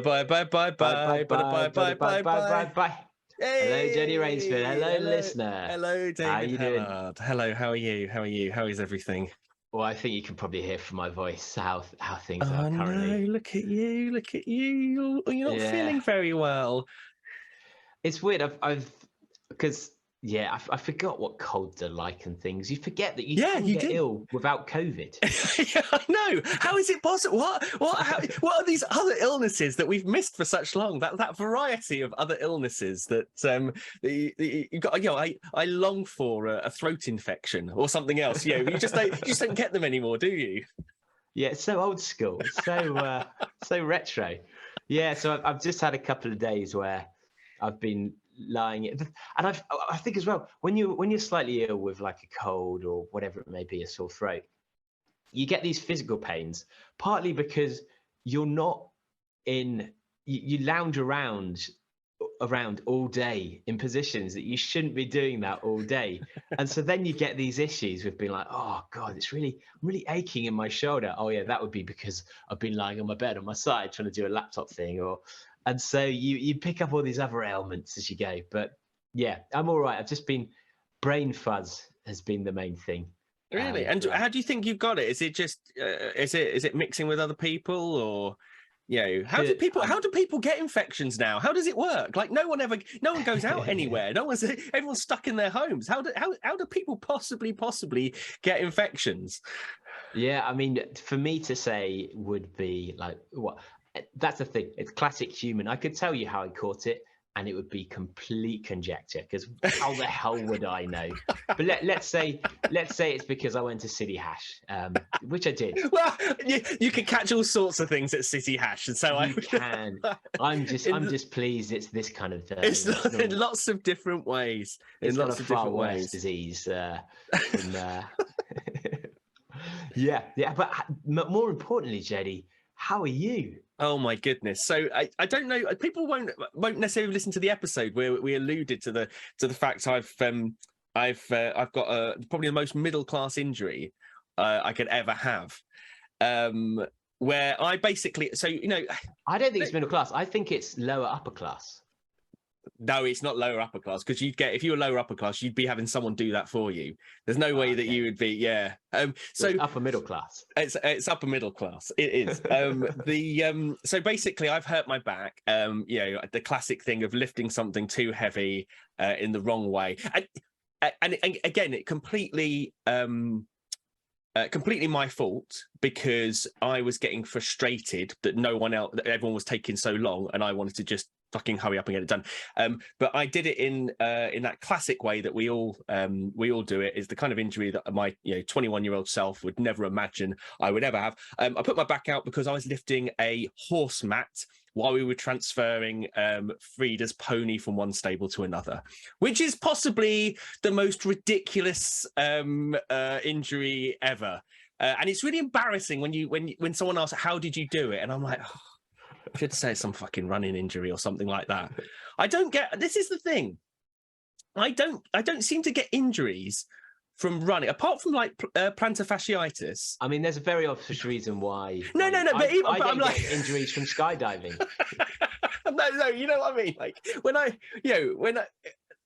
bye, bye, bye, bye, bye, bye, bye, bye, bye. Hello, Jody Raynsford. Hello, listener. Hello, David How you doing? Hellard. Hello, how are you? How are you? How is everything? Well, I think you can probably hear from my voice how things Oh are currently. no, look at you, look at you. You're not feeling very well. It's weird. I forgot what colds are like and things. You forget that you can get ill without COVID. Yeah, I know. How is it possible? What are these other illnesses that we've missed for such long? That variety of other illnesses that you got. You know, I long for a throat infection or something else. You know, you just don't get them anymore, do you? Yeah, it's so old school. It's so retro. Yeah, so I've just had a couple of days where I've been lying, and I think as well, when you're slightly ill with like a cold or whatever it may be, a sore throat, you get these physical pains, partly because you're not you lounge around all day in positions that you shouldn't be doing that all day. And so then you get these issues with being like, oh God, I'm really aching in my shoulder. Oh yeah, that would be because I've been lying on my bed on my side trying to do a laptop thing, and so you pick up all these other ailments as you go. But yeah, I'm all right. I've just been, brain fuzz has been the main thing. Really? And how do you think you've got it? Is it just is it mixing with other people, or how do people get infections now? How does it work? Like no one goes out anywhere. Everyone's stuck in their homes. How do people possibly get infections? Yeah, I mean, for me to say would be like, what? That's the thing. It's classic human. I could tell you how I caught it, and it would be complete conjecture, because how the hell would I know? But let's say it's because I went to City Hash, which I did. Well, you can catch all sorts of things at City Hash, and so you can. I'm just pleased it's this kind of. It's in lots of different ways. It's not a far worse disease. Yeah. But more importantly, Jody, how are you? Oh my goodness! So I don't know. People won't necessarily listen to the episode where we alluded to the fact I've got probably the most middle class injury I could ever have, where I basically I don't think it's middle class. I think it's lower upper class. No, it's not lower upper class, because if you were lower upper class, you'd be having someone do that for you. There's no way that you would be. Yeah. So it's upper middle class. It's upper middle class. It is. So basically, I've hurt my back. The classic thing of lifting something too heavy in the wrong way, and again, it completely my fault, because I was getting frustrated that everyone was taking so long, and I wanted to just fucking hurry up and get it done. But I did it in that classic way that we all do it. Is the kind of injury that my 21-year-old self would never imagine I would ever have. I put my back out because I was lifting a horse mat while we were transferring Frida's pony from one stable to another, which is possibly the most ridiculous injury ever. And it's really embarrassing when someone asks, how did you do it? And I'm like, I should say some fucking running injury or something like that. This is the thing. I don't seem to get injuries from running, apart from like plantar fasciitis. I mean, there's a very obvious reason why. No. But I'm like injuries from skydiving. No, you know what I mean.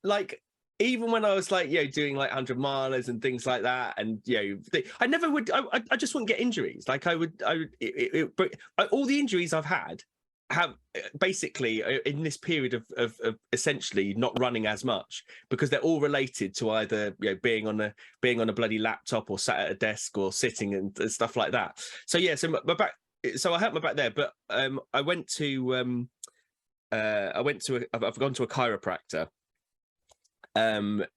Like even when I was like doing like 100 milers and things like that, and I never would. I just wouldn't get injuries. Like but all the injuries I've had have basically in this period of essentially not running as much, because they're all related to either being on a bloody laptop or sat at a desk or sitting and stuff like that. So my back. So I hurt my back there, but I've gone to a chiropractor. And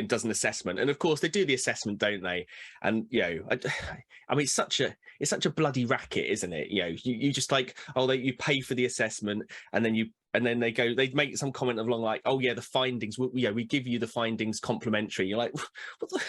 does an assessment, and of course they do the assessment, don't they? And I mean, it's such a bloody racket, isn't it? You just like, you pay for the assessment, and then they make some comment along like, oh yeah, the findings, we give you the findings complimentary. You're like, what do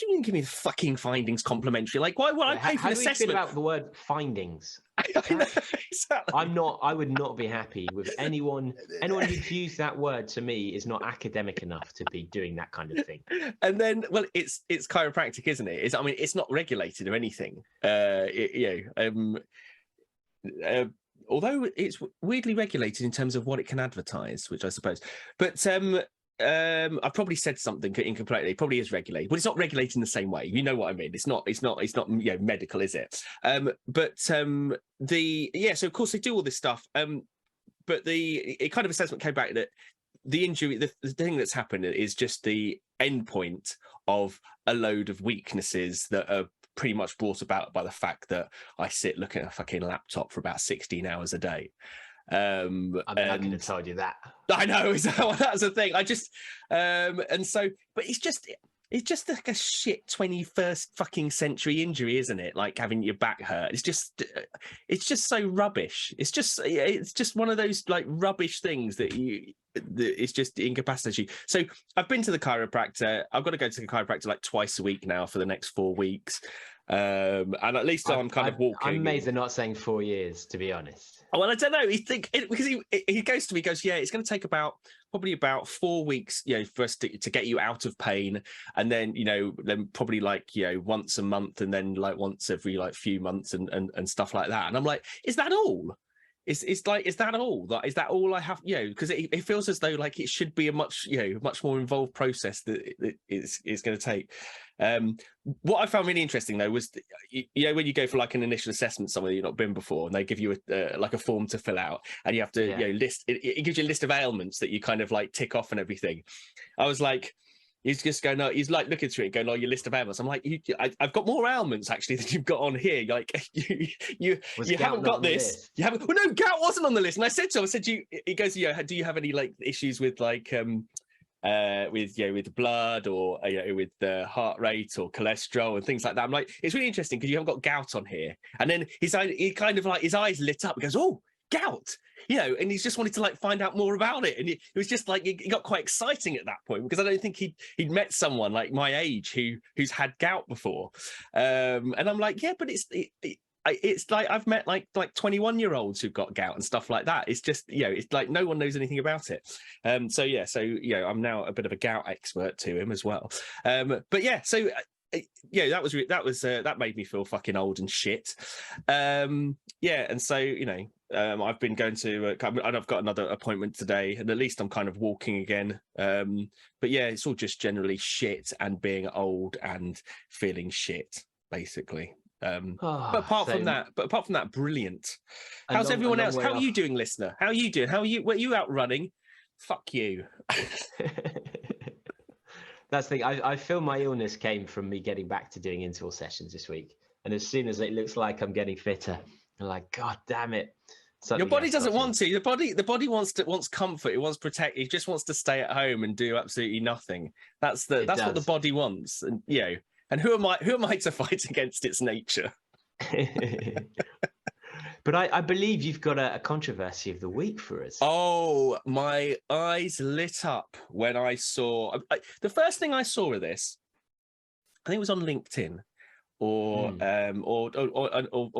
you mean give me the fucking findings complimentary? Like, why would I pay for an assessment? How do you feel about the word findings? I know, exactly. I would not be happy with anyone who's used that word to me is not academic enough to be doing that kind of thing. And then, well, it's chiropractic, isn't it? It's not regulated or anything. although it's weirdly regulated in terms of what it can advertise, which I suppose. But I probably said something incompletely. It probably is regulated, but it's not regulated in the same way. You know what I mean? It's not medical, is it? So of course they do all this stuff. But it kind of assessment came back that the injury, the thing that's happened is just the end point of a load of weaknesses that are pretty much brought about by the fact that I sit looking at a fucking laptop for about 16 hours a day. I could have told you that. I know, that's the thing. I just and so, but it's just like a shit 21st fucking century injury, isn't it? Like having your back hurt. It's just so rubbish. It's just one of those like rubbish things that it's just incapacitates you. So I've been to the chiropractor. I've got to go to the chiropractor like twice a week now for the next 4 weeks. And at least I'm kind of walking. I'm amazed they're not saying 4 years, to be honest. Well, I don't know. Because he goes to me, he goes, yeah, it's going to take probably about 4 weeks, for us to get you out of pain, and then then probably like once a month, and then like once every like few months, and stuff like that. And I'm like, is that all? Is that all? Is that all I have? Because it feels as though like it should be a much more involved process that it's going to take. What I found really interesting though was when you go for like an initial assessment somewhere you've not been before, and they give you like a form to fill out, and you have to list. It gives you a list of ailments that you kind of like tick off and everything. I was like. He's just going, no, he's like looking through it, going, oh, your list of ailments. I'm like, I've got more ailments actually than you've got on here. Like, you haven't got this. You haven't. Well, no, gout wasn't on the list. And I said to him, he goes, do you have any like issues with like, with blood or with the heart rate or cholesterol and things like that? I'm like, it's really interesting because you haven't got gout on here. And then he kind of like his eyes lit up. He goes, oh, gout. And he's just wanted to like find out more about it, and it was just like it got quite exciting at that point because I don't think he'd met someone like my age who's had gout before, and I'm like, yeah, but it's like I've met like 21-year-olds who've got gout and stuff like that. It's just it's like no one knows anything about it. So I'm now a bit of a gout expert to him as well. But yeah, so. That made me feel fucking old and shit. And so I've been going to and I've got another appointment today, and at least I'm kind of walking again. But yeah, it's all just generally shit and being old and feeling shit, basically. But apart from that, brilliant. How's everyone else? How are you doing, listener? How are you doing? Were you out running? Fuck you. That's the thing. I feel my illness came from me getting back to doing interval sessions this week. And as soon as it looks like I'm getting fitter, I'm like, God damn it. Your body doesn't want to. The body wants comfort. It wants protect. It just wants to stay at home and do absolutely nothing. That's what the body wants. And and who am I to fight against its nature? But I believe you've got a controversy of the week for us. Oh, my eyes lit up when I saw the first thing I saw of this. I think it was on LinkedIn or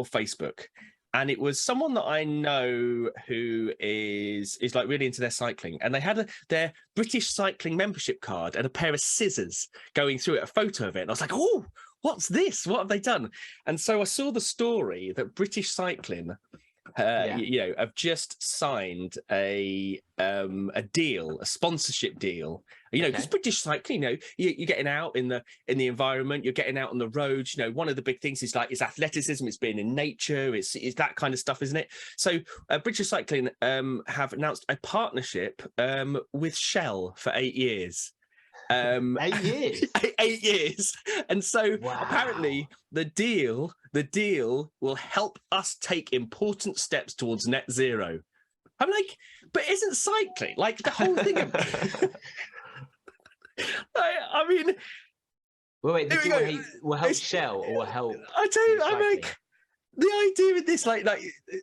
Facebook, and it was someone that I know who is like really into their cycling, and they had their British cycling membership card and a pair of scissors going through it, a photo of it, and I was like, oh. What's this? What have they done? And so I saw the story that British Cycling, have just signed a deal, a sponsorship deal. Because British Cycling, you're getting out in the environment, you're getting out on the roads. One of the big things is athleticism. It's being in nature. It's that kind of stuff, isn't it? So British Cycling have announced a partnership with Shell for 8 years. 8 years. 8 years. And so apparently the deal will help us take important steps towards net zero. I'm like, but isn't cycling like the whole thing of I mean, wait, the deal will help Shell or help? I tell you, I'm like, the idea of this, like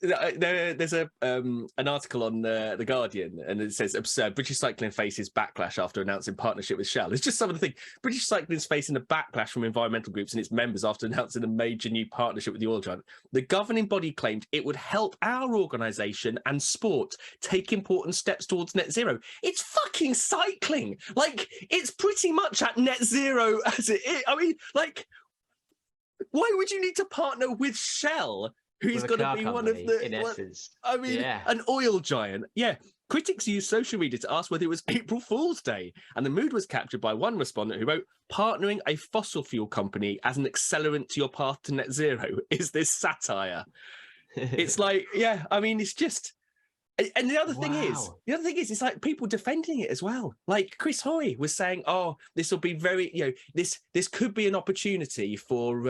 there's an article on the Guardian, and it says absurd. British Cycling faces backlash after announcing partnership with Shell. It's just some of the thing. British Cycling is facing a backlash from environmental groups and its members after announcing a major new partnership with the oil giant. The governing body claimed it would help our organisation and sport take important steps towards net zero. It's fucking cycling. Like, it's pretty much at net zero as it is. I mean, like, why would you need to partner with Shell who's going to be one of the, in essence. I mean, an oil giant. Yeah. Critics used social media to ask whether it was April Fool's Day, and the mood was captured by one respondent who wrote, "Partnering a fossil fuel company as an accelerant to your path to net zero. Is this satire?" It's like, yeah, I mean, it's just, and the other thing is, it's like people defending it as well. Like Chris Hoy was saying, "Oh, this will be very, this could be an opportunity for,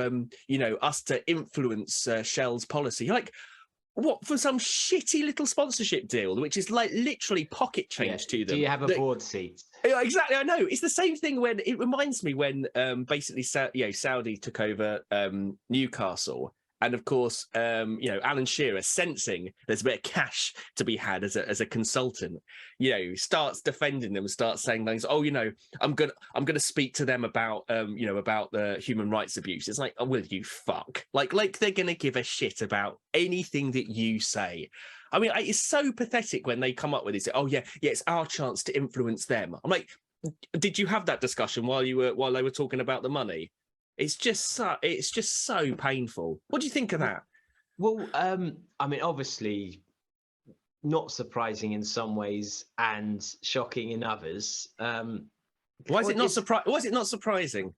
us to influence Shell's policy." Like, what, for some shitty little sponsorship deal, which is like literally pocket change to them? Do you have a board seat? Yeah, exactly. I know. It's the same thing when it reminds me when basically Saudi took over Newcastle. And of course, Alan Shearer, sensing there's a bit of cash to be had as a consultant, starts defending them, starts saying things. "Oh, I'm gonna speak to them about about the human rights abuse." It's like, "Oh, will you fuck?" Like they're gonna give a shit about anything that you say. I mean, it's so pathetic when they come up with this. "Oh yeah, it's our chance to influence them." I'm like, did you have that discussion while they were talking about the money? It's just so painful. What do you think of that? Well, I mean, obviously, not surprising in some ways and shocking in others. Why is it not surprising?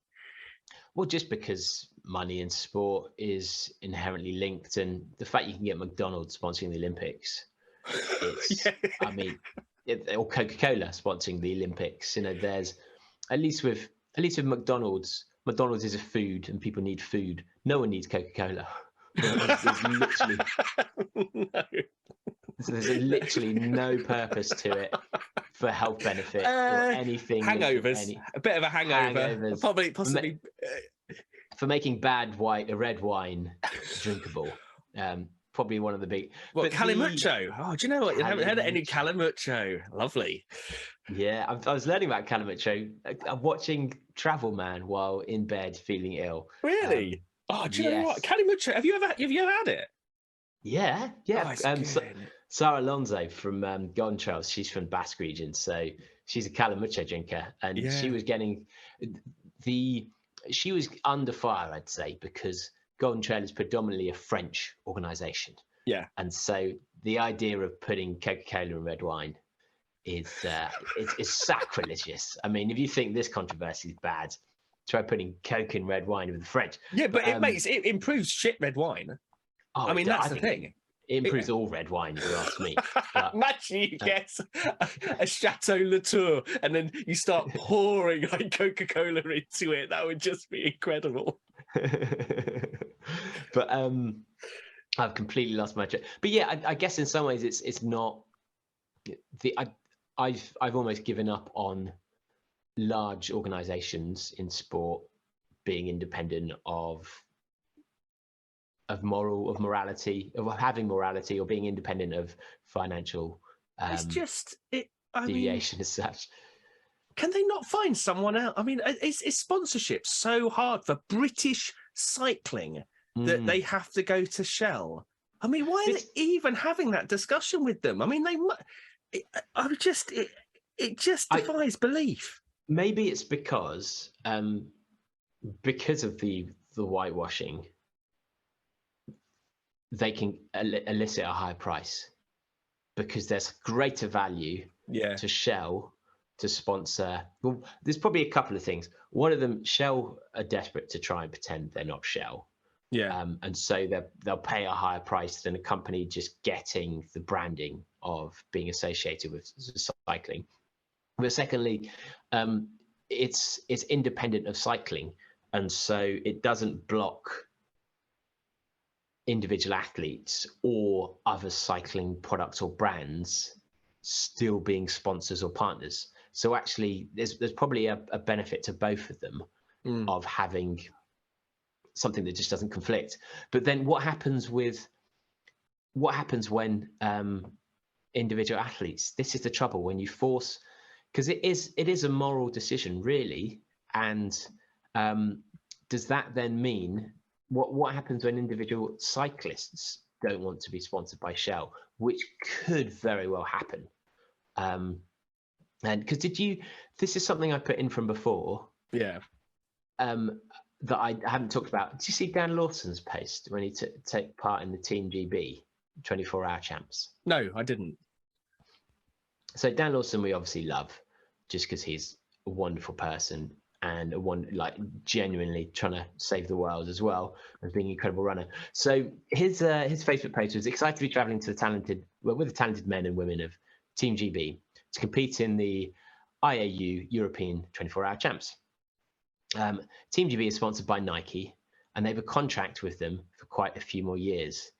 Well, just because money in sport is inherently linked, and the fact you can get McDonald's sponsoring the Olympics, I mean, or Coca-Cola sponsoring the Olympics. There's at least with McDonald's. McDonald's is a food, and people need food. No one needs Coca-Cola. There's literally no purpose to it for health benefit or anything. Hangovers, a bit of a hangover. Possibly for making red wine drinkable. Probably one of the big. What, Calamucho? Oh, do you know what? You haven't had any Calamucho. Lovely. Yeah, I was learning about Calamucho. I'm watching Travel Man while in bed feeling ill. Really? Do you know what? Calamucho. Have you ever had it? Yeah. Sarah Alonso from Golden Trails. She's from Basque region, so she's a Calamucho drinker, and she was getting she was under fire, I'd say, because Golden Trail is predominantly a French organisation. Yeah. And so the idea of putting Coca-Cola in red wine is sacrilegious. I mean, if you think this controversy is bad, try putting Coke in red wine with the French. Yeah, but it improves shit red wine. Oh, I mean, that's the thing. It improves all red wine, if you ask me. Imagine you get a Chateau Latour and then you start pouring like Coca-Cola into it. That would just be incredible. But I've completely lost my track. But yeah, I guess in some ways it's not I've almost given up on large organizations in sport being independent of morality, of having morality, or being independent of financial deviation as such. Can they not find someone else? I mean, is sponsorship so hard for British cycling that they have to go to Shell? I mean, why are they even having that discussion with them? I mean, it just defies belief. Maybe it's because of the whitewashing, they can elicit a high price because there's greater value to Shell to sponsor. Well, there's probably a couple of things. One of them, Shell are desperate to try and pretend they're not Shell. Yeah. And so they'll pay a higher price than a company just getting the branding of being associated with cycling. But secondly, it's independent of cycling, and so it doesn't block individual athletes or other cycling products or brands still being sponsors or partners. So actually, there's probably a benefit to both of them of having something that just doesn't conflict. But then what happens when individual athletes? This is the trouble when you force, because it is a moral decision really. And does that then mean what happens when individual cyclists don't want to be sponsored by Shell, which could very well happen? And because this is something I put in from before. Yeah. that I haven't talked about. Did you see Dan Lawson's post when he took part in the Team GB 24-hour champs? No, I didn't. So Dan Lawson, we obviously love, just because he's a wonderful person and like genuinely trying to save the world as well as being an incredible runner. So his Facebook post was excited to be traveling to with the talented men and women of Team GB to compete in the IAU European 24-hour champs. Team GB is sponsored by Nike, and they have a contract with them for quite a few more years.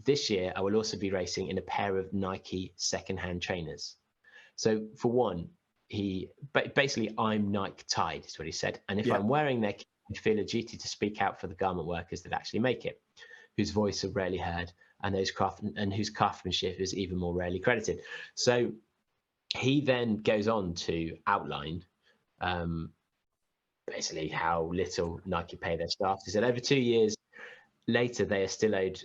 This year, I will also be racing in a pair of Nike secondhand trainers. So for one, basically, I'm Nike tied, is what he said. And if I'm wearing their kit, I feel a duty to speak out for the garment workers that actually make it, whose voice are rarely heard, and whose craftsmanship is even more rarely credited. So he then goes on to outline basically how little Nike pay their staff. He said over 2 years later, they are still owed,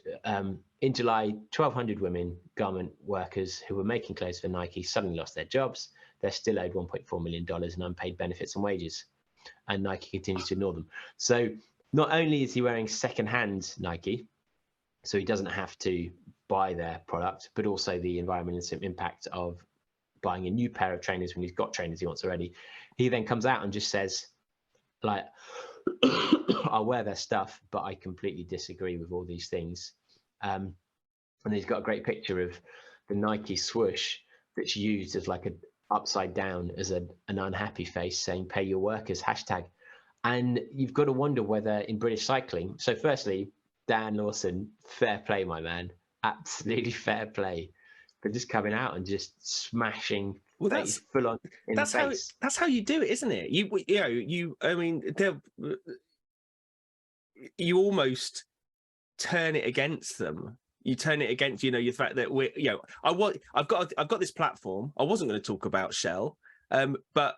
in July, 1,200 women garment workers who were making clothes for Nike suddenly lost their jobs. They're still owed $1.4 million in unpaid benefits and wages, and Nike continues to ignore them. So not only is he wearing secondhand Nike, so he doesn't have to buy their product, but also the environmental impact of buying a new pair of trainers when he's got trainers he wants already. He then comes out and just says, like, I'll wear their stuff, but I completely disagree with all these things. And he's got a great picture of the Nike swoosh that's used as like an upside down as an unhappy face saying "pay your workers" hashtag. And you've got to wonder whether in British cycling. So firstly, Dan Lawson, fair play, my man, absolutely fair play, for just coming out and just smashing. Well, that's full on in the face. That's how you do it, isn't it? I mean, you almost turn it against them. You turn it against, the fact that I've got this platform. I wasn't going to talk about Shell, but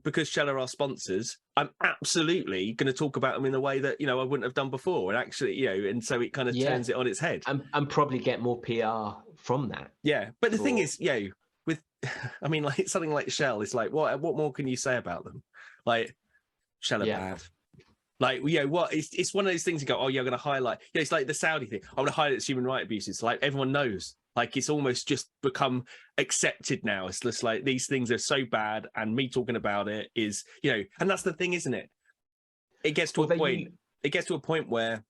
because Shell are our sponsors, I'm absolutely going to talk about them in a way that I wouldn't have done before. And actually, and so it kind of turns it on its head, and probably get more PR from that. Yeah, but the thing is, with, I mean, like something like Shell, it's like, what more can you say about them? Like, Shell are bad. Like, what? It's one of those things you go, oh, you're going to highlight. It's like the Saudi thing. I want to highlight human rights abuses. Like, everyone knows. Like, it's almost just become accepted now. It's just like these things are so bad, and me talking about it is, and that's the thing, isn't it? It gets to a point. It gets to a point where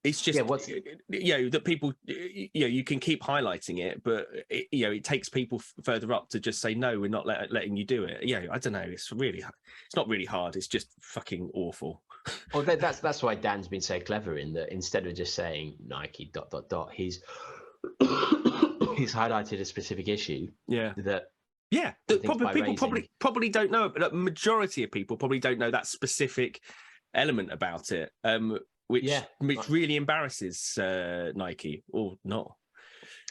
it's just that people you can keep highlighting it, but it takes people further up to just say no, we're not letting you do it. I don't know, it's not really hard, it's just fucking awful. Well, that's why Dan's been so clever in that instead of just saying Nike ... he's highlighted a specific issue that people probably don't know, but the majority of people probably don't know that specific element about it, which really embarrasses Nike, or not.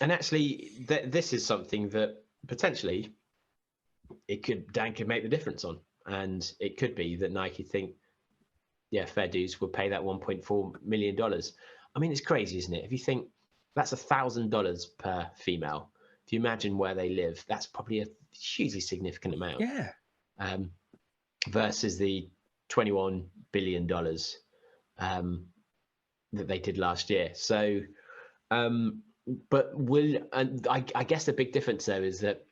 And actually, this is something that potentially Dan could make the difference on, and it could be that Nike think, fair dues, will pay that $1.4 million. I mean, it's crazy, isn't it? If you think that's $1,000 per female, if you imagine where they live, that's probably a hugely significant amount. Yeah. Versus the $21 billion that they did last year. So, but I guess the big difference though is that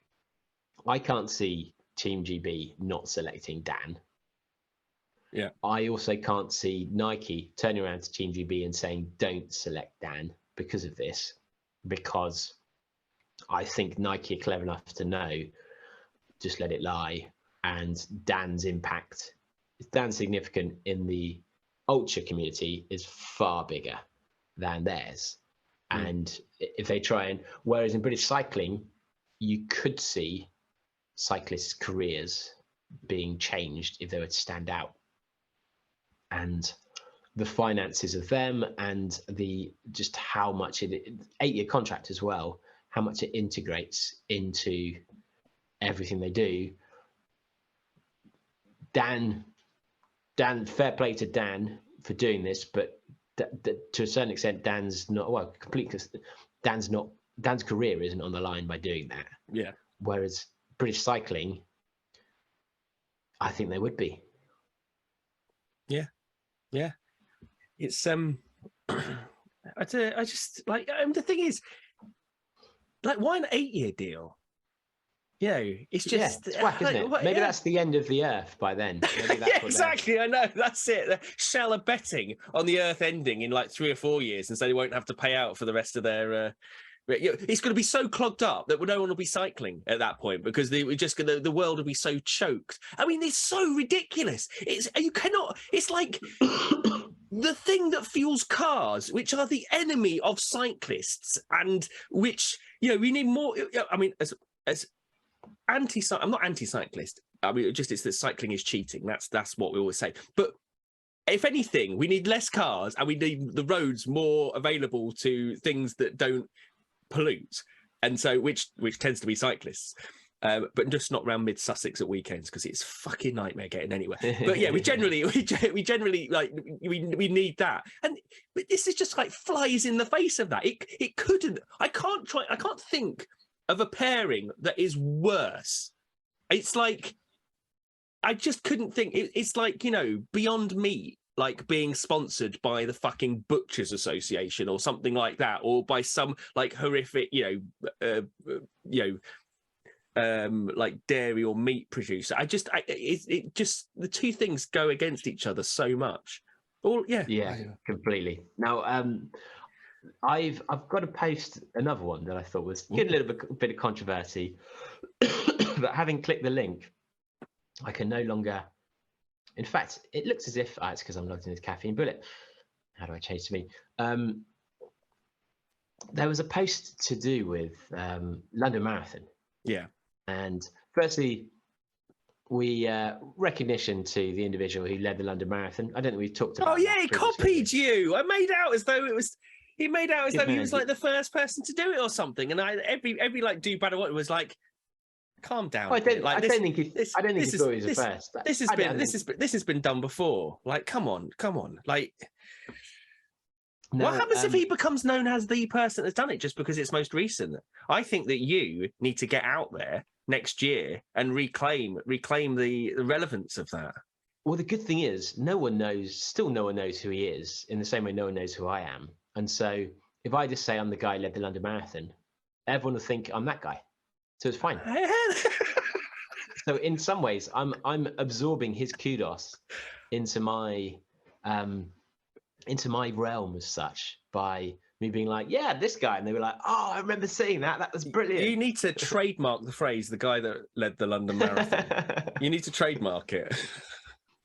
I can't see Team GB not selecting Dan. Yeah. I also can't see Nike turning around to Team GB and saying don't select Dan because of this, because I think Nike are clever enough to know, just let it lie. And Dan's impact, Dan's significant in the ultra community is far bigger than theirs. And if they try whereas in British cycling, you could see cyclists' careers being changed if they were to stand out. And the finances of them and just how much 8-year contract as well, how much it integrates into everything they do. Dan, fair play to Dan for doing this, but to a certain extent, Dan's career isn't on the line by doing that. Yeah. Whereas British cycling, I think they would be. Yeah. It's I just like the thing is, like, why an 8-year deal? It's just it's whack, isn't it? Maybe that's the end of the Earth by then. Maybe that's yeah, exactly. I know, that's it. Shell are betting on the Earth ending in like 3 or 4 years, and so they won't have to pay out for the rest of their. It's going to be so clogged up that no one will be cycling at that point because the world will be so choked. I mean, it's so ridiculous. You cannot. It's like the thing that fuels cars, which are the enemy of cyclists, and which we need more. I mean, as I'm not anti-cyclist. I mean, it's that cycling is cheating. That's what we always say. But if anything, we need less cars and we need the roads more available to things that don't pollute, and so which tends to be cyclists. But just not around mid Sussex at weekends because it's fucking nightmare getting anywhere. But yeah, we generally like we need that, but this is just like flies in the face of that. It couldn't. I can't think of a pairing that is worse. It's like I just couldn't think. It's like Beyond Meat, like being sponsored by the fucking Butchers Association or something like that, or by some like horrific, like dairy or meat producer. It just the two things go against each other so much. Completely. Now, I've got to post another one that I thought was good, a little bit of controversy, but having clicked the link, I can no longer. In fact, it looks as if it's because I'm logged in as Caffeine Bullet. How do I change to me? There was a post to do with London Marathon. Yeah. And firstly, we recognition to the individual who led the London Marathon. I don't think we've talked about. Oh yeah, he copied you. I made out as though it was. He made out as though he was like the first person to do it or something. And every like do better what was like, calm down. Well, I don't think he thought he was the first. This has been done before. Like, come on. Like, no, what happens if he becomes known as the person that's done it just because it's most recent? I think that you need to get out there next year and reclaim the relevance of that. Well, the good thing is no one knows who he is, in the same way no one knows who I am. And so if I just say I'm the guy who led the London Marathon, everyone will think I'm that guy. So it's fine. So in some ways, I'm absorbing his kudos into my realm as such by me being like, yeah, this guy, and they were like, oh, I remember seeing that. That was brilliant. You need to trademark the phrase "the guy that led the London Marathon." You need to trademark it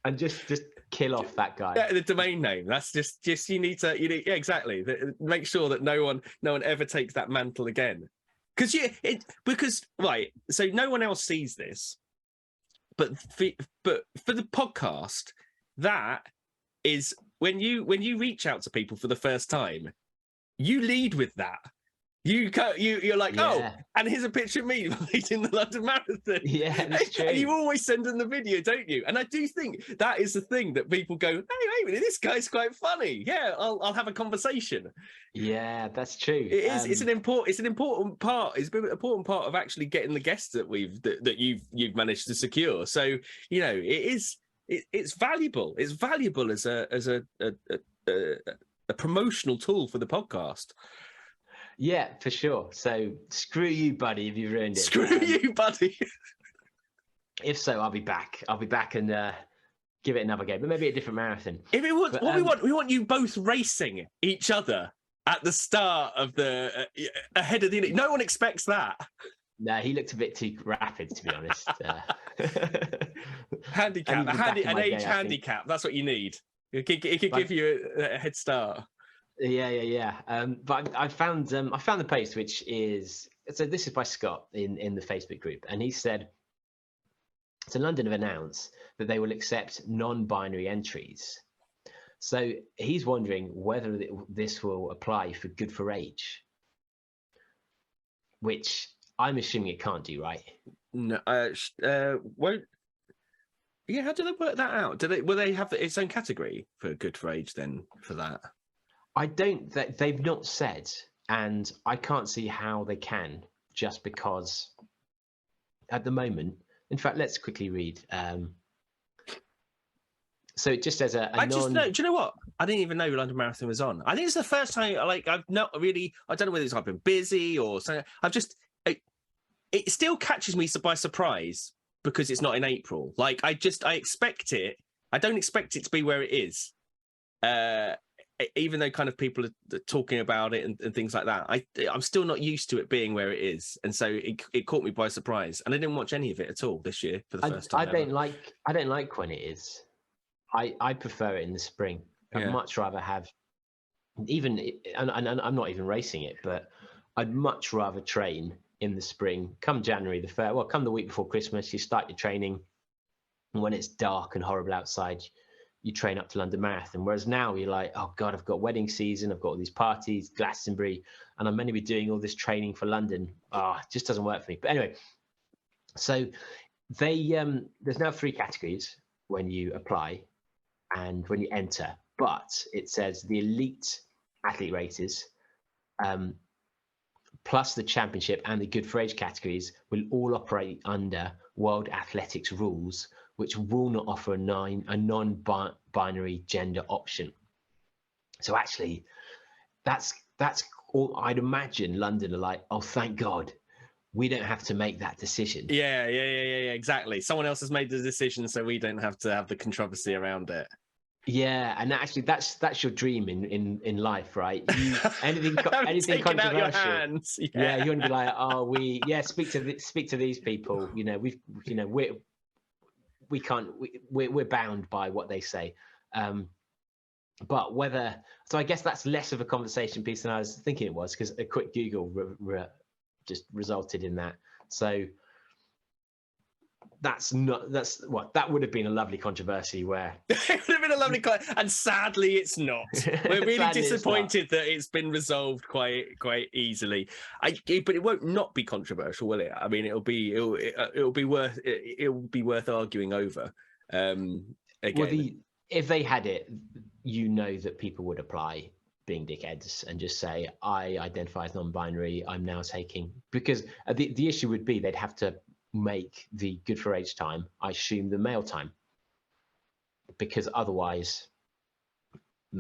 and just kill off that guy. Yeah, the domain name. That's just you need exactly. Make sure that no one ever takes that mantle again. Because right, so no one else sees this, but for the podcast, that is when you reach out to people for the first time, you lead with that. You're like, oh, and here's a picture of me leading the London Marathon. Yeah, that's true. And you always send them the video, don't you? And I do think that is the thing that people go, hey, wait a minute, this guy's quite funny. Yeah, I'll have a conversation. Yeah, that's true. It is. It's an important part. It's been an important part of actually getting the guests that you've managed to secure. So it is. It's valuable. It's valuable as a promotional tool for the podcast. Yeah, for sure. So screw you, buddy, if you've ruined it. Screw you, buddy. If so, I'll be back. I'll be back and give it another go, but maybe a different marathon. If it was, we want you both racing each other at the start of the ahead of the. No one expects that. No, he looked a bit too rapid, to be honest. Handicap, an age handicap. That's what you need. It could give you a head start. Yeah. But I found the post, which is this is by Scott in the Facebook group, and he said, so London have announced that they will accept non-binary entries. So he's wondering whether this will apply for Good for Age, which I'm assuming it can't do, right? No, won't. Yeah, how do they work that out? Will they have its own category for Good for Age then for that? I don't. They've not said, and I can't see how they can, just because at the moment. In fact, let's quickly read. So it just as a just know. Do you know what? I didn't even know London Marathon was on. I think it's the first time. Like I've not really. I don't know whether it's I've been busy or something. I've just. It still catches me by surprise because it's not in April. Like I expect it. I don't expect it to be where it is. Even though kind of people are talking about it and things like that, I'm still not used to it being where it is, and so it caught me by surprise. And I didn't watch any of it at all this year for the first time. I don't like when it is. I prefer it in the spring. I'd much rather have and I'm not even racing it, but I'd much rather train in the spring. Come January come the week before Christmas, you start your training, and when it's dark and horrible outside, you train up to London Marathon. Whereas now you're like, oh God, I've got wedding season, I've got all these parties, Glastonbury, and I'm meant to be doing all this training for London. It just doesn't work for me. But anyway, so there's now 3 categories when you apply and when you enter, but it says the elite athlete races, plus the championship and the good for age categories will all operate under World Athletics rules, which will not offer a non-binary gender option. So actually, that's all. I'd imagine London are like, oh, thank God, we don't have to make that decision. Yeah, exactly. Someone else has made the decision, so we don't have to have the controversy around it. Yeah, and actually, that's your dream in life, right? Anything controversial. Out your hands. Yeah, you want to be like, speak to these people. We're bound by what they say. But so I guess that's less of a conversation piece than I was thinking it was, because a quick Google just resulted in that. So that would have been a lovely controvery where it would have been a lovely and sadly it's not. We're really disappointed that it's been resolved quite easily. But it won't not be controversial, will it? I mean, it'll be worth arguing over. Again, well, if they had it, that people would apply being dickheads and just say, I identify as non-binary, I'm now taking, because the issue would be they'd have to make the good for age time, I assume, the male time, because otherwise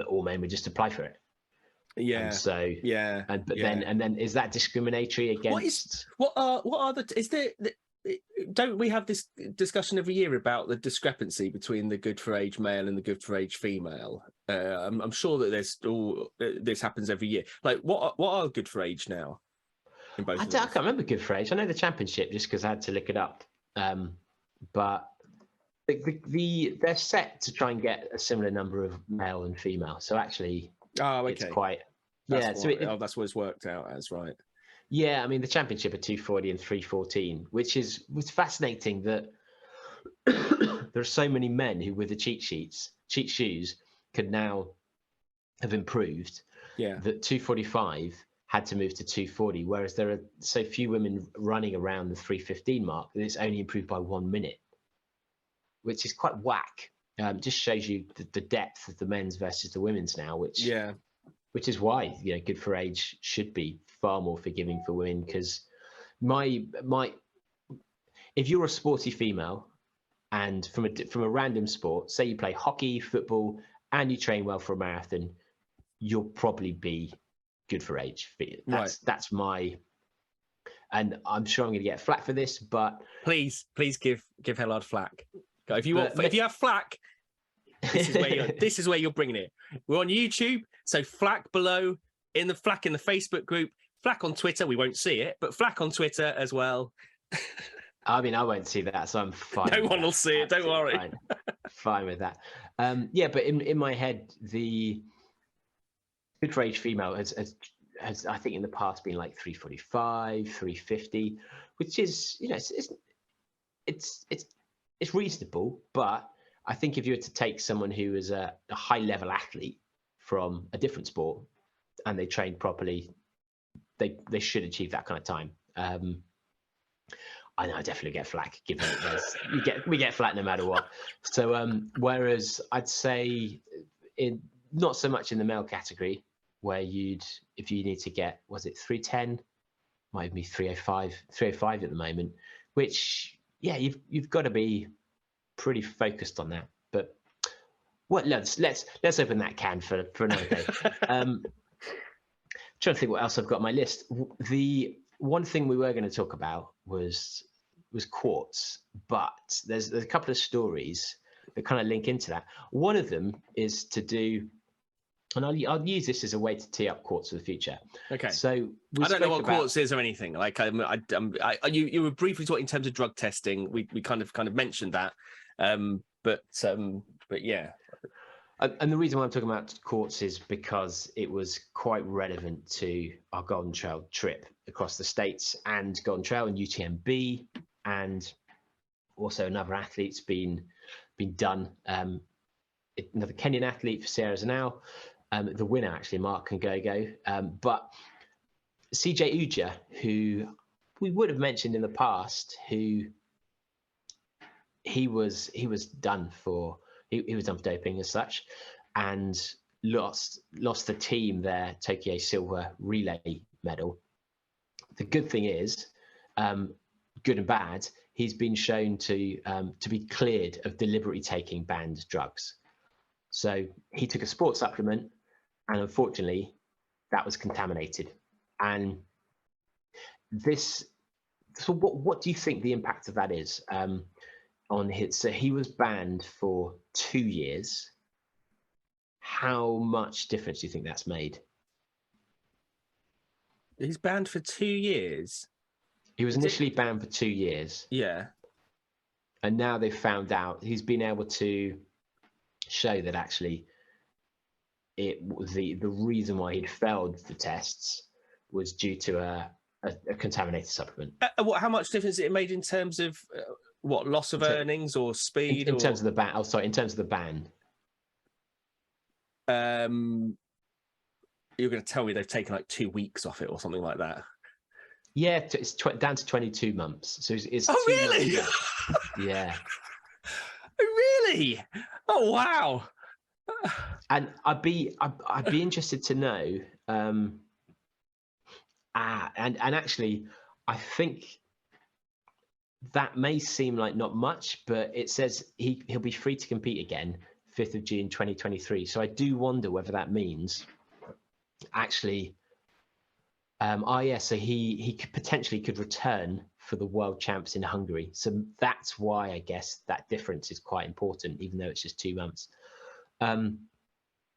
all men would just apply for it. Yeah. And so then is that discriminatory against? Don't we have this discussion every year about the discrepancy between the good for age male and the good for age female? I'm sure that this happens every year. Like what are good for age now? I can't remember good for age. I know the championship just because I had to look it up. But they're set to try and get a similar number of male and female. So actually, it's quite that's what it's worked out as, right? Yeah, I mean the championship are 240 and 314, which was fascinating that there are so many men who, with the cheat shoes, could now have improved. Yeah, that 245 had to move to 240, whereas there are so few women running around the 315 mark that it's only improved by 1 minute, which is quite whack. Just shows you the depth of the men's versus the women's now, which is why good for age should be far more forgiving for women, because if you're a sporty female and from a random sport, say you play hockey, football, and you train well for a marathon, you'll probably be good for age. That's my, and I'm sure I'm going to get flack for this, but please give Hellard flack. If you have flack, this is where you're bringing it. We're on YouTube, so flack below in the Facebook group, flack on Twitter. We won't see it, but flack on Twitter as well. I mean, I won't see that, so I'm fine. No one will see it. Don't worry. Fine with that. But in my head, the good for age female has I think in the past been like 345, 350, which is it's reasonable. But I think if you were to take someone who is a high level athlete from a different sport and they train properly, they should achieve that kind of time. I know I definitely get flack, given that we get flack no matter what. So whereas I'd say not so much in the male category, where if you need to get, was it 310, might be 305 at the moment, which you've got to be pretty focused on that. But Well, let's open that can for another day. Trying to think what else I've got on my list. The one thing we were going to talk about was quartz, but there's a couple of stories that kind of link into that. One of them is to do, and I'll use this as a way to tee up quartz for the future. Okay. So I don't know what quartz is or anything. Like you were briefly talking in terms of drug testing. We kind of mentioned that, but yeah. And the reason why I'm talking about quartz is because it was quite relevant to our Golden Trail trip across the States, and Golden Trail and UTMB, and also another athlete's been done. Another Kenyan athlete for Sierra Zanau, the winner actually, Mark Ngogo. But CJ Uja, who we would have mentioned in the past, who he was done for. He was done for doping as such, and lost the team their Tokyo silver relay medal. The good thing is, good and bad, he's been shown to be cleared of deliberately taking banned drugs. So he took a sports supplement, and unfortunately, that was contaminated. And this, so what do you think the impact of that is? On his, so he was banned for 2 years. How much difference do you think that's made? He's banned for 2 years. He was initially banned for 2 years. Yeah. And now they've found out he's been able to show that actually the reason why he'd failed the tests was due to a contaminated supplement. How much difference it made in terms of what, loss of earnings or speed? In terms of the ban. Oh, sorry, in terms of the ban. You're going to tell me they've taken like 2 weeks off it or something like that? Yeah, it's down to 22 months. So it's oh, 2 really? months. Yeah. Really? Oh, wow. And I'd be interested to know. And actually, I think that may seem like not much, but it says he'll be free to compete again 5th of June 2023. So I do wonder whether that means actually, so he could return for the world champs in Hungary. So that's why I guess that difference is quite important, even though it's just 2 months. But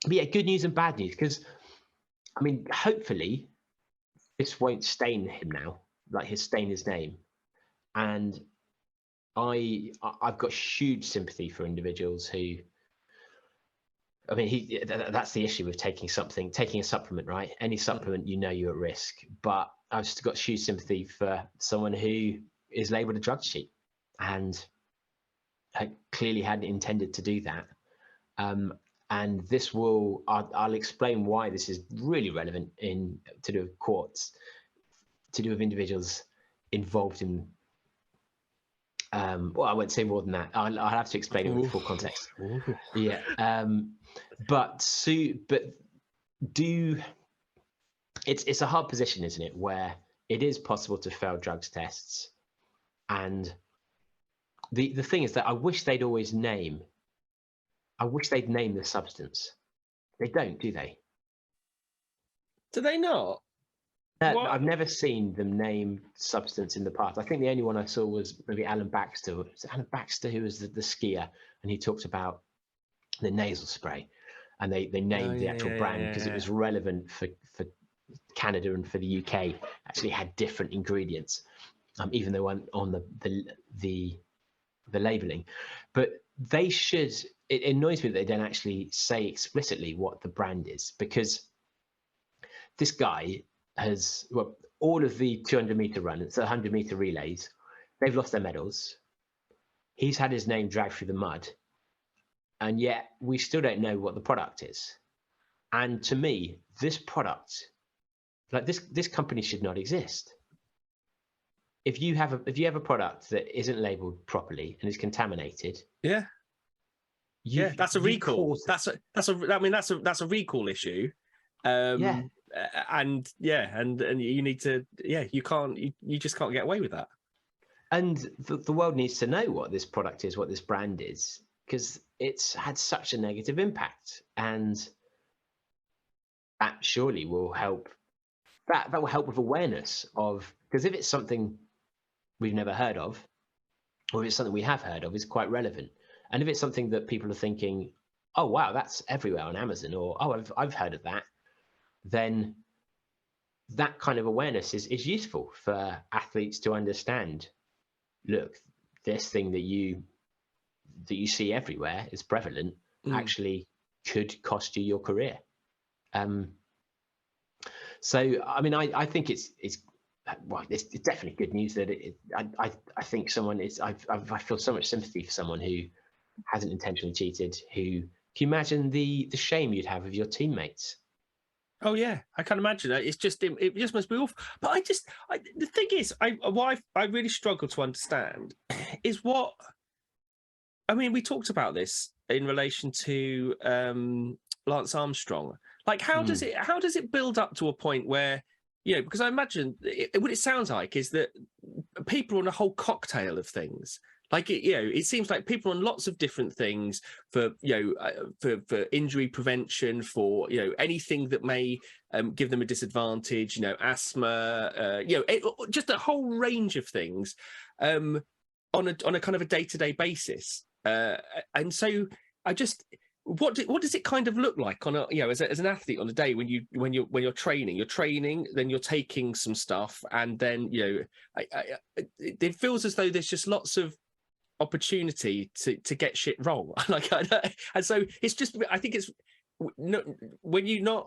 yeah, good news and bad news, because I mean, hopefully this won't stain him now, like stain his name. And I've got huge sympathy for individuals who, I mean, that's the issue with taking a supplement, right? Any supplement, you're at risk. But I've just got huge sympathy for someone who is labelled a drug cheat and clearly hadn't intended to do that. And this I'll explain why this is really relevant to do with quartz, to do with individuals involved in, well, I won't say more than that. I'll have to explain it with full context. Yeah. It's a hard position, isn't it? Where it is possible to fail drugs tests. And the thing is that I wish they'd name the substance. They don't, do they? Do they not? I've never seen them name substance in the past. I think the only one I saw was maybe Alan Baxter. Was it Alan Baxter who was the skier, and he talked about the nasal spray, and they named the actual brand because it was relevant for Canada and for the UK. Actually had different ingredients, even though on the labeling. But they should. It annoys me that they don't actually say explicitly what the brand is, because this guy has, well, all of the 200-meter runs, the 100-meter relays, they've lost their medals. He's had his name dragged through the mud, and yet we still don't know what the product is. And to me, this product, like this company should not exist. If you have a product that isn't labeled properly and is contaminated, that's a recall. That's a recall issue. And you need to, you just can't get away with that. And the world needs to know what this product is, what this brand is, because it's had such a negative impact, and that surely will help. That will help with awareness of, because if it's something we've never heard of, or if it's something we have heard of, is quite relevant. And if it's something that people are thinking, oh wow, that's everywhere on Amazon, or oh, I've heard of that, then that kind of awareness is useful for athletes to understand. Look, this thing that you see everywhere is prevalent, actually could cost you your career. So I mean, I think it's definitely good news that I think someone is. I feel so much sympathy for someone who hasn't intentionally cheated. Who, can you imagine the shame you'd have of your teammates? Oh yeah, I can imagine that. It's just, it just must be awful. But the thing is, what I really struggle to understand is what, I mean, we talked about this in relation to Lance Armstrong. Like, how does it build up to a point where, you know, because I imagine what it sounds like is that people are on a whole cocktail of things. Like, you know, it seems like people on lots of different things for, you know, for injury prevention, for, you know, anything that may give them a disadvantage, you know, asthma, you know, just a whole range of things on a kind of a day-to-day basis. And so I just, what does it kind of look like on a, you know, as an athlete on a day when you're training, then you're taking some stuff, and then, you know, it feels as though there's just lots of opportunity to get shit wrong. Like, and so it's just, I think it's when you've not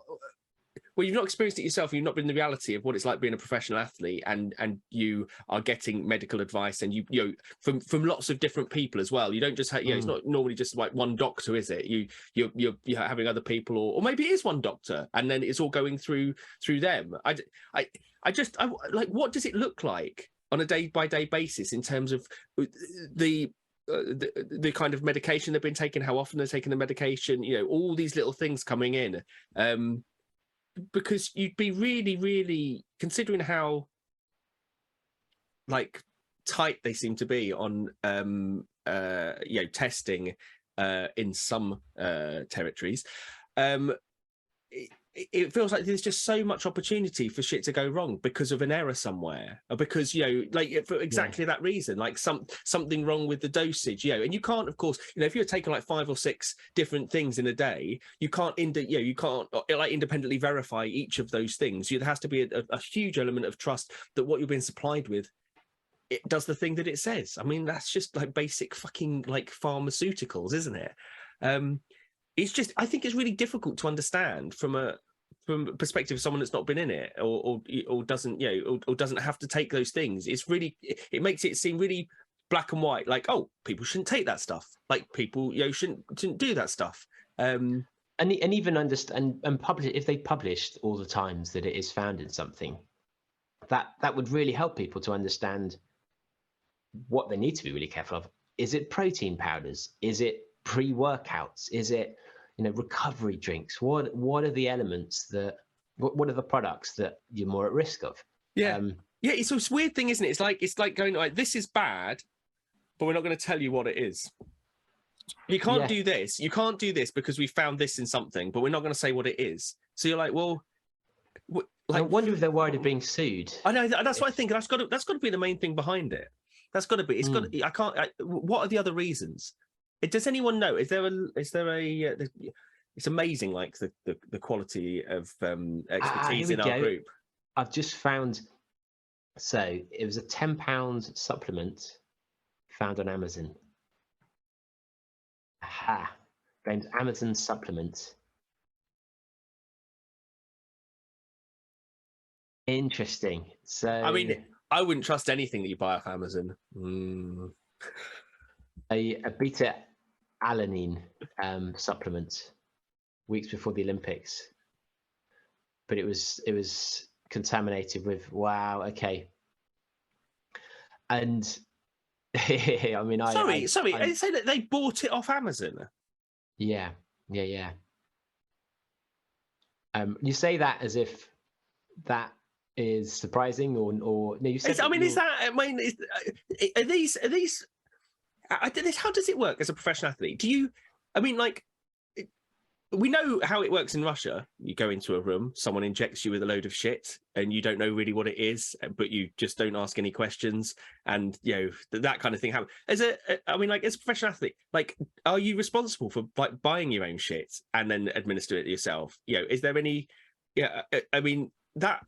experienced it yourself, you've not been in the reality of what it's like being a professional athlete, and you are getting medical advice, and you know, from lots of different people as well. You don't just have, you know, it's not normally just like one doctor, is it? You're having other people, or maybe it is one doctor, and then it's all going through them. I like, what does it look like on a day-by-day basis in terms of the kind of medication they've been taking, how often they're taking the medication, you know, all these little things coming in. Because you'd be really, really, considering how like tight they seem to be on you know, testing in some territories, it feels like there's just so much opportunity for shit to go wrong because of an error somewhere, or because, you know, like for exactly that reason, like something wrong with the dosage, you know. And you can't, of course, you know, if you're taking like 5 or 6 different things in a day, you can't like independently verify each of those things. There has to be a huge element of trust that what you're being supplied with, it does the thing that it says. I mean, that's just like basic fucking like pharmaceuticals, isn't it? It's just, I think it's really difficult to understand from a perspective of someone that's not been in it, or doesn't, you know, or doesn't have to take those things. It's really, it makes it seem really black and white. Like, oh, people shouldn't take that stuff. Like, people, you know, shouldn't do that stuff. And even understand and publish, if they published all the times that it is found in something, that would really help people to understand what they need to be really careful of. Is it protein powders? Is it pre-workouts? Is it, you know, recovery drinks? What are the elements that, what are the products that you're more at risk of? Yeah. It's this weird thing, isn't it? It's like going like, this is bad, but we're not going to tell you what it is. You can't do this. You can't do this because we found this in something, but we're not going to say what it is. So you're like, well, like, I wonder if they're worried of being sued. I know, that's what I think. That's got to be the main thing behind it. That's got to be. It's got. What are the other reasons? Does anyone know? Is there a? It's amazing, like the quality of expertise in our group. I've just found. So it was a £10 supplement found on Amazon. Aha! Named Amazon supplement. Interesting. So I mean, I wouldn't trust anything that you buy off Amazon. A beta alanine supplement weeks before the Olympics, but it was contaminated with, wow, okay. And I mean, I say that they bought it off Amazon. Yeah. You say that as if that is surprising, or no? You said. I mean, is that? I mean, are these? how does it work as a professional athlete? Do you? I mean, like, we know how it works in Russia. You go into a room, someone injects you with a load of shit, and you don't know really what it is, but you just don't ask any questions, and that kind of thing happens. As a professional athlete, like, are you responsible for like buying your own shit and then administer it yourself? Is there any? Yeah, I mean that.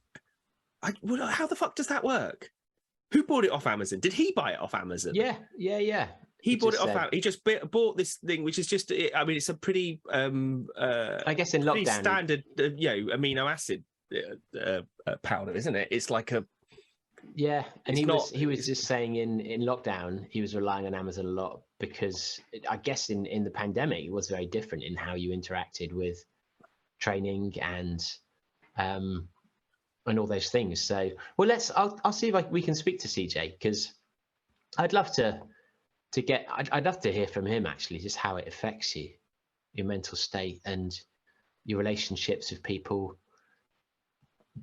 How the fuck does that work? Who bought it off Amazon? Did he buy it off Amazon? Yeah. He bought it off. He just bought this thing, which is just. I mean, it's a pretty. I guess in lockdown, standard, amino acid powder, isn't it? It's like a. Yeah, and he was just saying in lockdown he was relying on Amazon a lot because I guess in the pandemic it was very different in how you interacted with training and all those things. So, well, I'll see if we can speak to CJ, because I'd love to I'd love to hear from him actually, just how it affects you, your mental state and your relationships with people,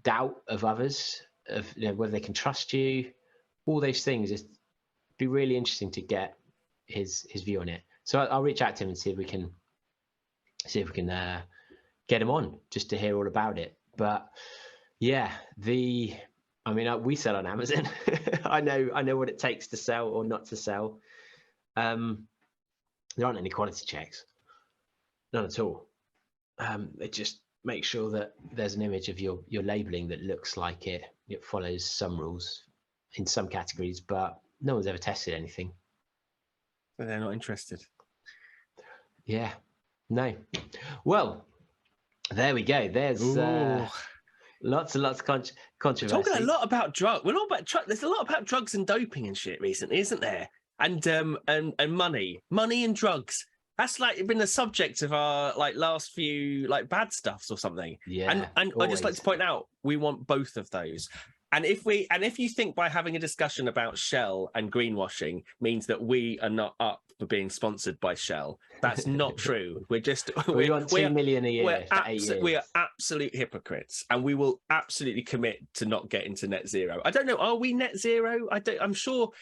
doubt of others, of whether they can trust you, all those things. It'd be really interesting to get his view on it. So I'll reach out to him and see if we can get him on just to hear all about it. But yeah, we sell on Amazon. I know what it takes to sell or not to sell. There aren't any quality checks, none at all. They just make sure that there's an image of your labeling that looks like it follows some rules in some categories, but no one's ever tested anything. So they're not interested. Yeah, no. Well, there we go. There's lots and lots of controversy. We're talking a lot about drugs. We're not about there's a lot about drugs and doping and shit recently, isn't there? And money and drugs. That's like been the subject of our like last few like bad stuffs or something. Yeah. And I just like to point out we want both of those. And if you think by having a discussion about Shell and greenwashing means that we are not up for being sponsored by Shell, that's not true. We want 2 million a year for 8 years. We are absolute hypocrites, and we will absolutely commit to not getting to net zero. I don't know. Are we net zero? I'm sure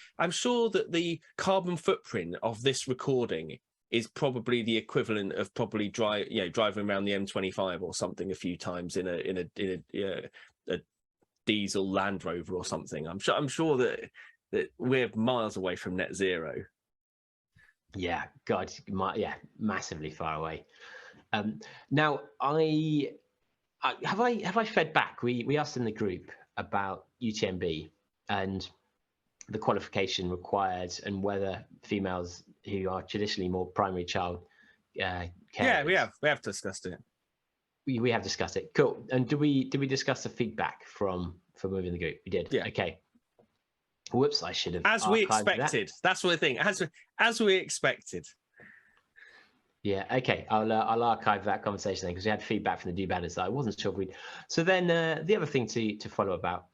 that the carbon footprint of this recording is probably the equivalent of probably driving around the M25 or something a few times in a diesel Land Rover or something. I'm sure that we're miles away from net zero. Yeah, God, massively far away. Now, have I fed back? We asked in the group about UTMB and the qualification required, and whether females who are traditionally more primary child carers. Yeah, we have discussed it. We have discussed it. Cool. And did we discuss the feedback from within the group? We did. Yeah. Okay. Whoops! I should have. As we expected. That's the thing. As we expected. Yeah. Okay. I'll archive that conversation then, because we had feedback from the do-badders that I wasn't sure if we'd. So then the other thing to follow about,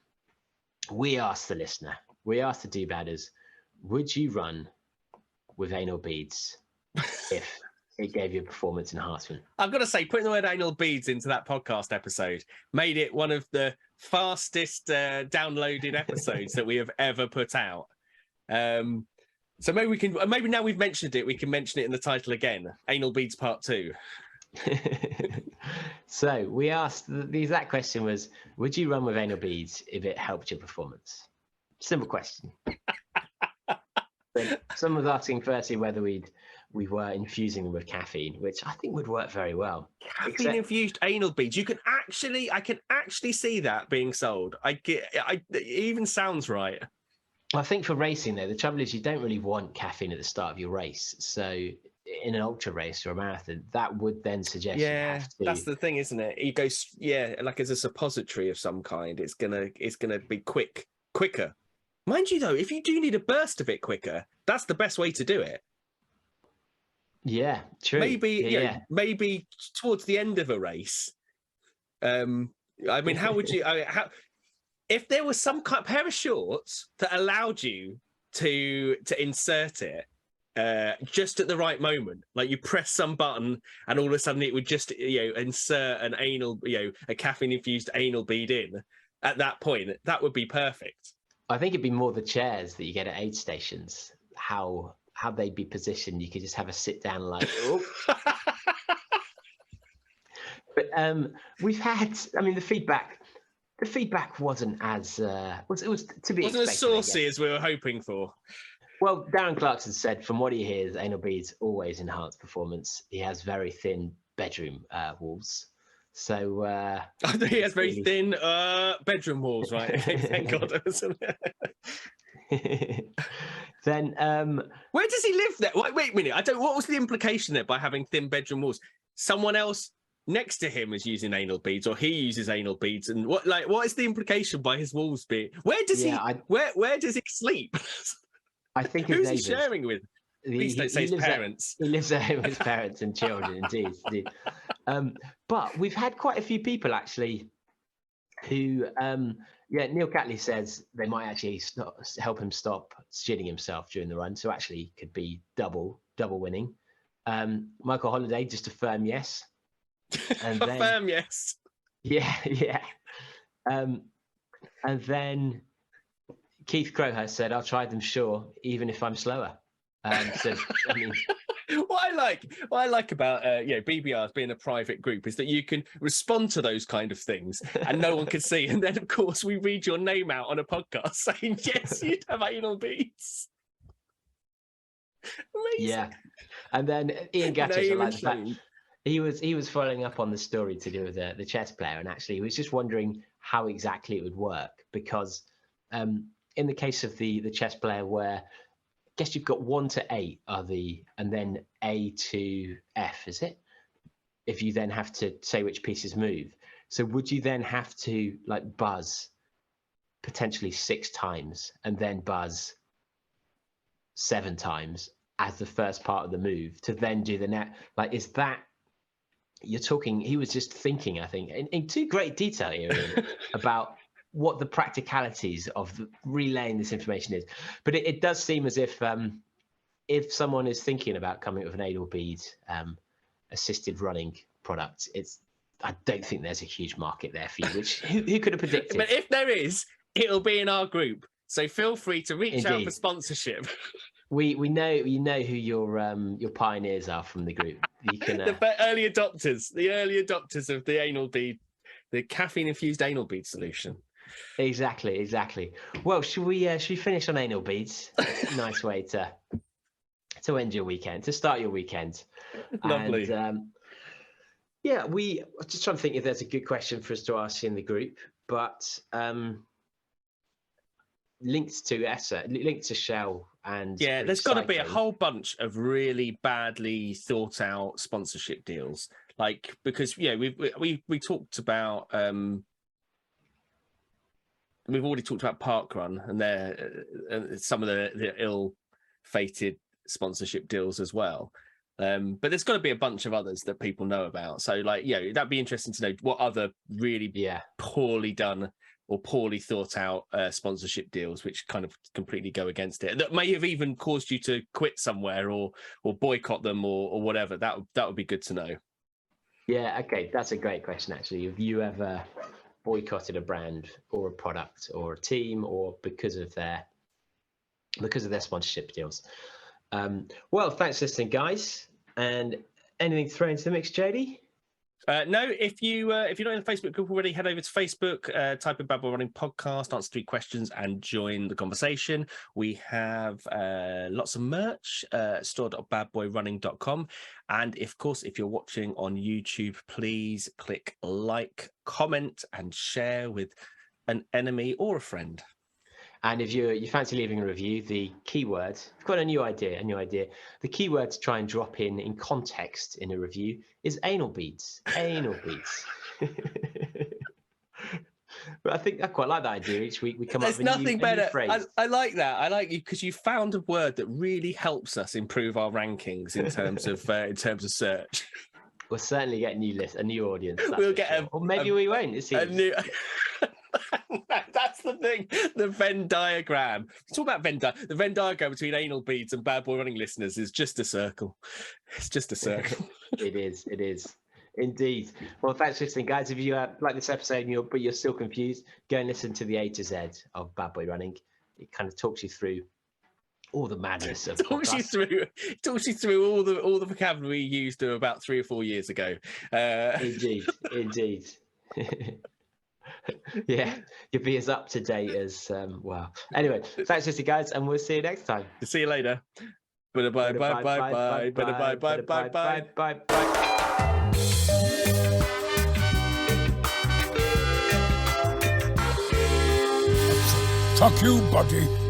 we asked the listener. We asked the do-badders, would you run with anal beads if it gave you a performance enhancement? I've got to say, putting the word anal beads into that podcast episode made it one of the fastest downloaded episodes that we have ever put out. So maybe now we've mentioned it, we can mention it in the title again. Anal Beads Part 2. So we asked, the exact question was, would you run with anal beads if it helped your performance? Simple question. Someone was asking firstly whether we were infusing them with caffeine, which I think would work very well. Caffeine infused anal beads. I can actually see that being sold. It even sounds right. I think for racing though, the trouble is you don't really want caffeine at the start of your race. So in an ultra race or a marathon, that would then suggest you have to. That's the thing, isn't it? It goes, like as a suppository of some kind. It's gonna be quicker. Mind you, though, if you do need a burst of it quicker, that's the best way to do it. Yeah, true. Maybe towards the end of a race. I mean, how would you? If there was some kind of pair of shorts that allowed you to insert it just at the right moment, like you press some button and all of a sudden it would just insert an anal, a caffeine infused anal bead in at that point, that would be perfect. I think it'd be more the chairs that you get at aid stations. How how they'd be positioned. You could just have a sit down like, oh. But we've had, I mean, the feedback wasn't as it was to be wasn't expected, as saucy as we were hoping for. Well, Darren Clarkson said, from what he hears, anal beads always enhance performance. He has very thin bedroom walls. So he has very thin bedroom walls, right? Okay, thank God. Then where does he live there? Wait a minute. What was the implication there by having thin bedroom walls? Someone else next to him is using anal beads, or he uses anal beads, and what is the implication by his walls being? Where does where does he sleep? I think who's he sharing with? Please don't say his parents. He lives at home with his parents and children, indeed. But we've had quite a few people actually who, Neil Catley says they might actually help him stop shitting himself during the run. So actually could be double winning. Michael Holiday, just a firm yes. And then, firm yes. Yeah. And then Keith Crowhurst said, "I'll try them, sure, even if I'm slower." So, I mean, what I like about BBRs being a private group is that you can respond to those kind of things and no one can see. And then, of course, we read your name out on a podcast saying, "Yes, you'd have anal beads." Amazing. Yeah, and then Ian Gattich, I like the fact he was following up on the story to do with the chess player, and actually he was just wondering how exactly it would work, because in the case of the chess player, where I guess you've got 1 to 8 and then A to F, is it? If you then have to say which pieces move, so would you then have to like buzz potentially 6 times and then buzz 7 times as the first part of the move to then do the net? Like, is that, you're talking, he was just thinking, I think, in too great detail here Ian, about what the practicalities of relaying this information is. But it does seem as if someone is thinking about coming up with an anal bead assisted running product, I don't think there's a huge market there for you, which who could have predicted? But if there is, it'll be in our group. So feel free to reach out for sponsorship. We know who your pioneers are from the group. You can the early adopters of the anal bead, the caffeine infused anal bead solution. Exactly. Well, should we finish on anal beads? Nice way to end your weekend, to start your weekend. Lovely. And, we I'm just trying to think if there's a good question for us to ask in the group, but linked to Shell and there's got to be a whole bunch of really badly thought out sponsorship deals, like, because we talked about we've already talked about Parkrun and some of the ill-fated sponsorship deals as well. But there's got to be a bunch of others that people know about. So, like, that'd be interesting to know what other really poorly done or poorly thought out sponsorship deals, which kind of completely go against it, that may have even caused you to quit somewhere or boycott them or whatever. That would be good to know. Yeah, okay, that's a great question, actually. Have you ever boycotted a brand or a product or a team, or because of their sponsorship deals? Well, thanks for listening, guys. And anything to throw into the mix, Jody? No, if you're not in the Facebook group already, head over to Facebook, type in Bad Boy Running Podcast, answer 3 questions and join the conversation. We have lots of merch stored at badboyrunning.com. And of course, if you're watching on YouTube, please click like, comment and share with an enemy or a friend. And if you fancy leaving a review, the keyword, I've got a new idea. The keyword to try and drop in context in a review is anal beads. Anal beads. But I think I quite like that idea. Each week we come up with a new phrase. I like that. I like you because you found a word that really helps us improve our rankings in terms of search. We'll certainly get a new audience. We'll get or maybe we won't. It seems. That's the thing. The Venn diagram. Talk about the Venn diagram between anal beads and Bad Boy Running listeners is just a circle. It's just a circle. It is indeed. Well, thanks for listening, guys. If you like this episode but you're still confused, go and listen to the A to Z of Bad Boy Running. It kind of talks you through all the madness of talks you through all the vocabulary you used to about 3 or 4 years ago. Indeed. Yeah, you'll be as up to date as well. Anyway, thanks, Jesse, guys, and we'll see you next time. See you later. Bye bye bye bye bye bye bye bye bye bye. Fuck you, buddy.